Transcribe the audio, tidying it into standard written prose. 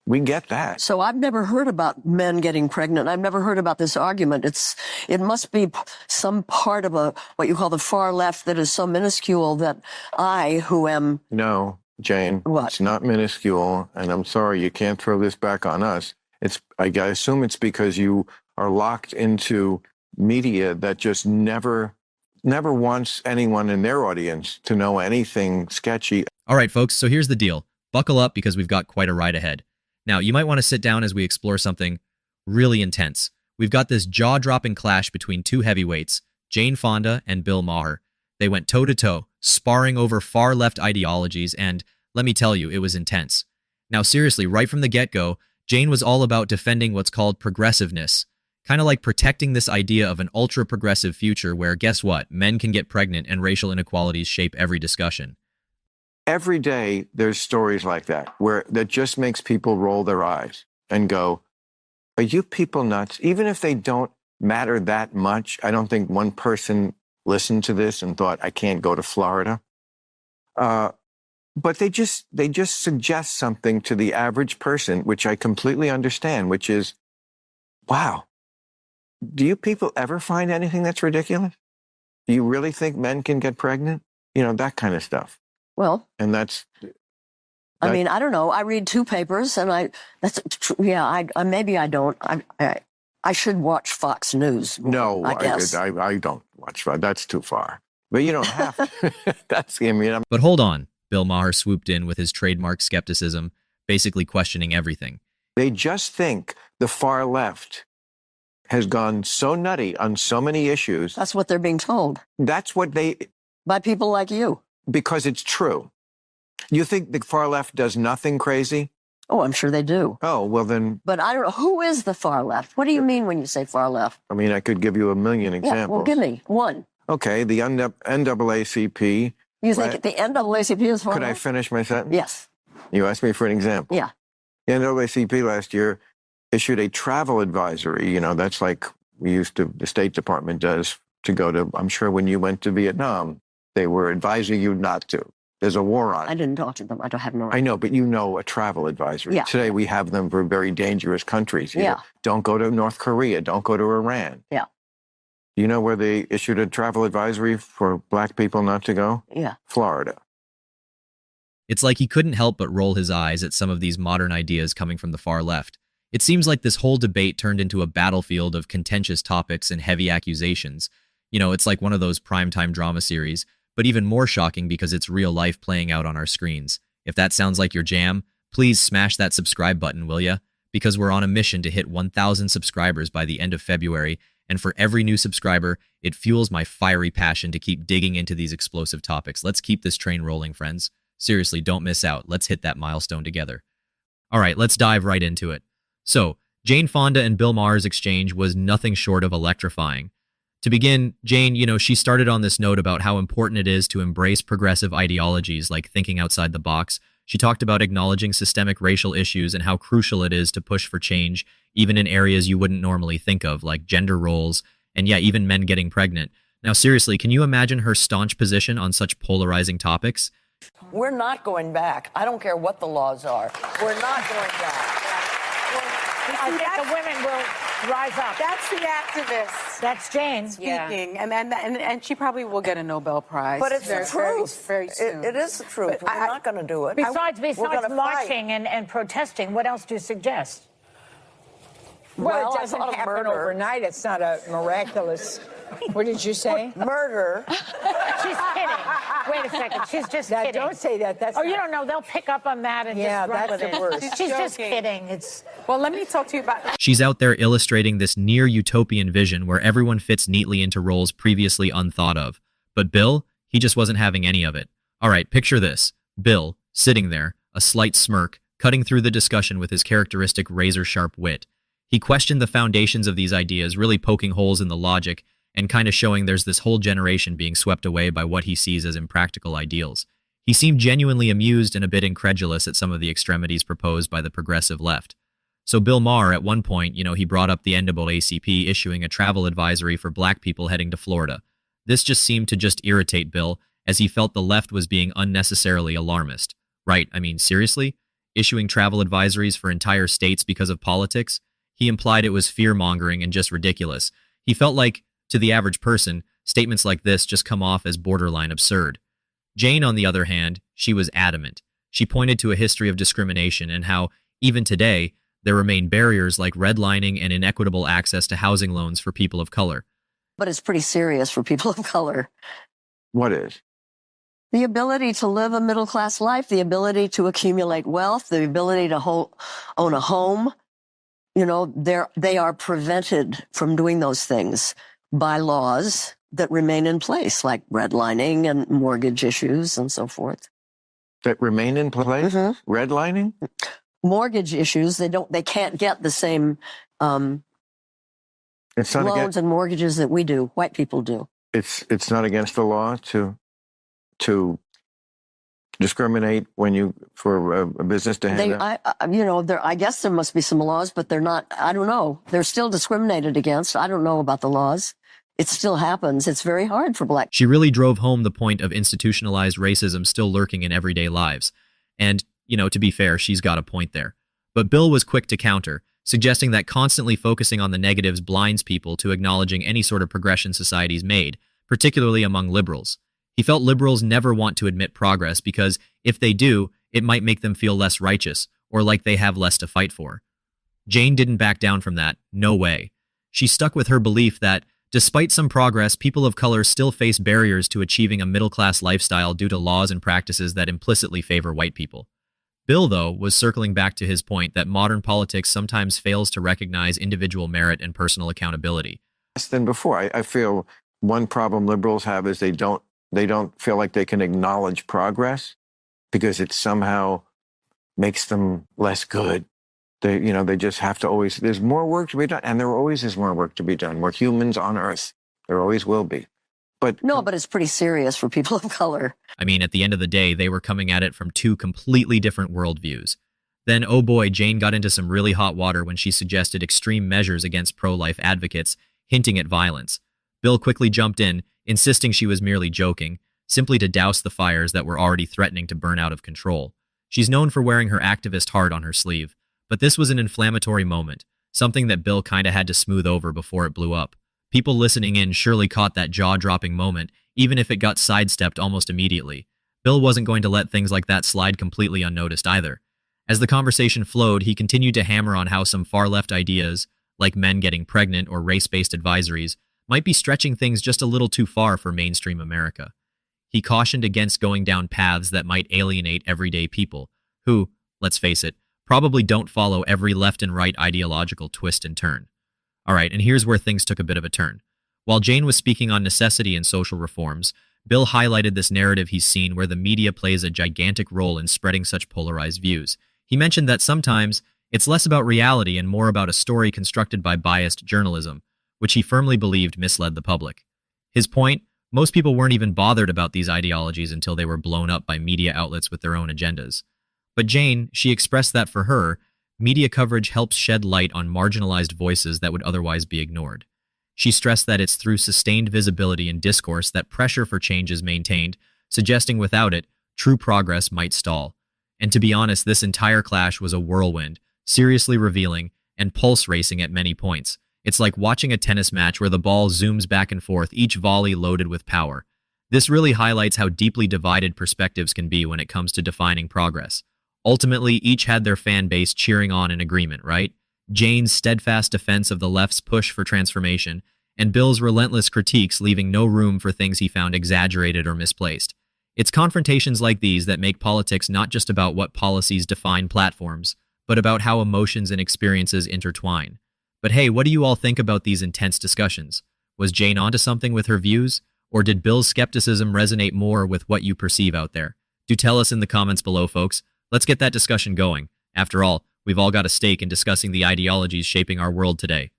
We get that. So I've never heard about men getting pregnant. I've never heard about this argument. It must be some part of what you call the far left that is so minuscule that I, who am... No, Jane, what? It's not minuscule, and I'm sorry, you can't throw this back on us. I assume it's because you are locked into media that just never wants anyone in their audience to know anything sketchy. All right, folks, so here's the deal. Buckle up because we've got quite a ride ahead. Now, you might want to sit down as we explore something really intense. We've got this jaw-dropping clash between two heavyweights, Jane Fonda and Bill Maher. They went toe-to-toe, sparring over far-left ideologies, and let me tell you, it was intense. Now, seriously, right from the get-go, Jane was all about defending what's called progressiveness, kind of like protecting this idea of an ultra-progressive future where, guess what, men can get pregnant and racial inequalities shape every discussion. Every day, there's stories like that that just makes people roll their eyes and go, are you people nuts? Even if they don't matter that much, I don't think one person listened to this and thought, I can't go to Florida. But they just suggest something to the average person, which I completely understand, which is, wow, do you people ever find anything that's ridiculous? Do you really think men can get pregnant? You know, that kind of stuff. Well, and I mean, I don't know. I read two papers, and I maybe I don't. I should watch Fox News. No, I guess I don't watch Fox. That's too far. But you don't have to. But hold on. Bill Maher swooped in with his trademark skepticism, basically questioning everything. They just think the far left has gone so nutty on so many issues. That's what they're being told. That's what by people like you. Because it's true. You think the far left does nothing crazy? Oh, I'm sure they do. Oh, well then... But I don't know. Who is the far left? What do you mean when you say far left? I mean, I could give you a million examples. Yeah, well, give me one. Okay, the NAACP. You think the NAACP is far left? Could I finish my sentence? Yes. You asked me for an example. Yeah. The NAACP last year issued a travel advisory. You know, that's like the State Department does to go to, I'm sure when you went to Vietnam, they were advising you not to. There's a war on. I didn't talk to them. I don't have no. I know, but you know a travel advisory. Yeah. Today we have them for very dangerous countries. Yeah. Don't go to North Korea. Don't go to Iran. Yeah. You know where they issued a travel advisory for black people not to go? Yeah. Florida. It's like he couldn't help but roll his eyes at some of these modern ideas coming from the far left. It seems like this whole debate turned into a battlefield of contentious topics and heavy accusations. You know, it's like one of those primetime drama series, but even more shocking because it's real life playing out on our screens. If that sounds like your jam, please smash that subscribe button, will ya? Because we're on a mission to hit 1,000 subscribers by the end of February, and for every new subscriber, it fuels my fiery passion to keep digging into these explosive topics. Let's keep this train rolling, friends. Seriously, don't miss out. Let's hit that milestone together. All right, let's dive right into it. So, Jane Fonda and Bill Maher's exchange was nothing short of electrifying. To begin, Jane, she started on this note about how important it is to embrace progressive ideologies like thinking outside the box. She talked about acknowledging systemic racial issues and how crucial it is to push for change, even in areas you wouldn't normally think of, like gender roles, and yeah, even men getting pregnant. Now, seriously, can you imagine her staunch position on such polarizing topics? We're not going back. I don't care what the laws are. We're not going back. I think the women will rise up. That's the activist. That's Jane speaking, and she probably will get a Nobel Prize. But it's the truth. Very soon. It is the truth. We're not going to do it. Besides marching and protesting, what else do you suggest? Well, it doesn't happen overnight. It's not a miraculous. What did you say? Murder. She's kidding. Wait a second. She's just kidding. Don't say that. That's you don't know. They'll pick up on that and just run with it. The worst. She's just kidding. Well, let me talk to you about. She's out there illustrating this near utopian vision where everyone fits neatly into roles previously unthought of. But Bill, he just wasn't having any of it. All right, picture this. Bill, sitting there, a slight smirk, cutting through the discussion with his characteristic razor-sharp wit. He questioned the foundations of these ideas, really poking holes in the logic and kind of showing there's this whole generation being swept away by what he sees as impractical ideals. He seemed genuinely amused and a bit incredulous at some of the extremities proposed by the progressive left. So Bill Maher, at one point, he brought up the NAACP issuing a travel advisory for black people heading to Florida. This just seemed to just irritate Bill, as he felt the left was being unnecessarily alarmist. Right, I mean, seriously? issuing travel advisories for entire states because of politics, he implied it was fear-mongering and just ridiculous. He felt like, to the average person, statements like this just come off as borderline absurd. Jane, on the other hand, she was adamant. She pointed to a history of discrimination and how, even today, there remain barriers like redlining and inequitable access to housing loans for people of color. But it's pretty serious for people of color. What is? The ability to live a middle-class life, the ability to accumulate wealth, the ability to own a home. They are prevented from doing those things by laws that remain in place, like redlining and mortgage issues and so forth. That remain in place? Mm-hmm. Redlining? Mortgage issues, they can't get the same It's not loans and mortgages that we do, white people do. It's not against the law to discriminate for a business to hand out? I guess there must be some laws, but they're not. I don't know. They're still discriminated against. I don't know about the laws. It still happens. It's very hard for black. She really drove home the point of institutionalized racism still lurking in everyday lives. And, to be fair, she's got a point there. But Bill was quick to counter, suggesting that constantly focusing on the negatives blinds people to acknowledging any sort of progression society's made, particularly among liberals. He felt liberals never want to admit progress because, if they do, it might make them feel less righteous or like they have less to fight for. Jane didn't back down from that, no way. She stuck with her belief that, despite some progress, people of color still face barriers to achieving a middle-class lifestyle due to laws and practices that implicitly favor white people. Bill, though, was circling back to his point that modern politics sometimes fails to recognize individual merit and personal accountability. Less than before. I feel one problem liberals have is they don't feel like they can acknowledge progress because it somehow makes them less good. They just have to always, there's more work to be done. And there always is more work to be done. We're humans on Earth. There always will be. But it's pretty serious for people of color. I mean, at the end of the day, they were coming at it from two completely different worldviews. Then, oh boy, Jane got into some really hot water when she suggested extreme measures against pro-life advocates, hinting at violence. Bill quickly jumped in, insisting she was merely joking, simply to douse the fires that were already threatening to burn out of control. She's known for wearing her activist heart on her sleeve, but this was an inflammatory moment, something that Bill kinda had to smooth over before it blew up. People listening in surely caught that jaw-dropping moment, even if it got sidestepped almost immediately. Bill wasn't going to let things like that slide completely unnoticed either. As the conversation flowed, he continued to hammer on how some far-left ideas, like men getting pregnant or race-based advisories, might be stretching things just a little too far for mainstream America. He cautioned against going down paths that might alienate everyday people, who, let's face it, probably don't follow every left and right ideological twist and turn. All right, and here's where things took a bit of a turn. While Jane was speaking on necessity and social reforms, Bill highlighted this narrative he's seen where the media plays a gigantic role in spreading such polarized views. He mentioned that sometimes it's less about reality and more about a story constructed by biased journalism, which he firmly believed misled the public. His point, most people weren't even bothered about these ideologies until they were blown up by media outlets with their own agendas. But Jane, she expressed that for her, media coverage helps shed light on marginalized voices that would otherwise be ignored. She stressed that it's through sustained visibility and discourse that pressure for change is maintained, suggesting without it, true progress might stall. And to be honest, this entire clash was a whirlwind, seriously revealing, and pulse racing at many points. It's like watching a tennis match where the ball zooms back and forth, each volley loaded with power. This really highlights how deeply divided perspectives can be when it comes to defining progress. Ultimately, each had their fan base cheering on in agreement, right? Jane's steadfast defense of the left's push for transformation, and Bill's relentless critiques leaving no room for things he found exaggerated or misplaced. It's confrontations like these that make politics not just about what policies define platforms, but about how emotions and experiences intertwine. But hey, what do you all think about these intense discussions? Was Jane onto something with her views? Or did Bill's skepticism resonate more with what you perceive out there? Do tell us in the comments below, folks. Let's get that discussion going. After all, we've all got a stake in discussing the ideologies shaping our world today.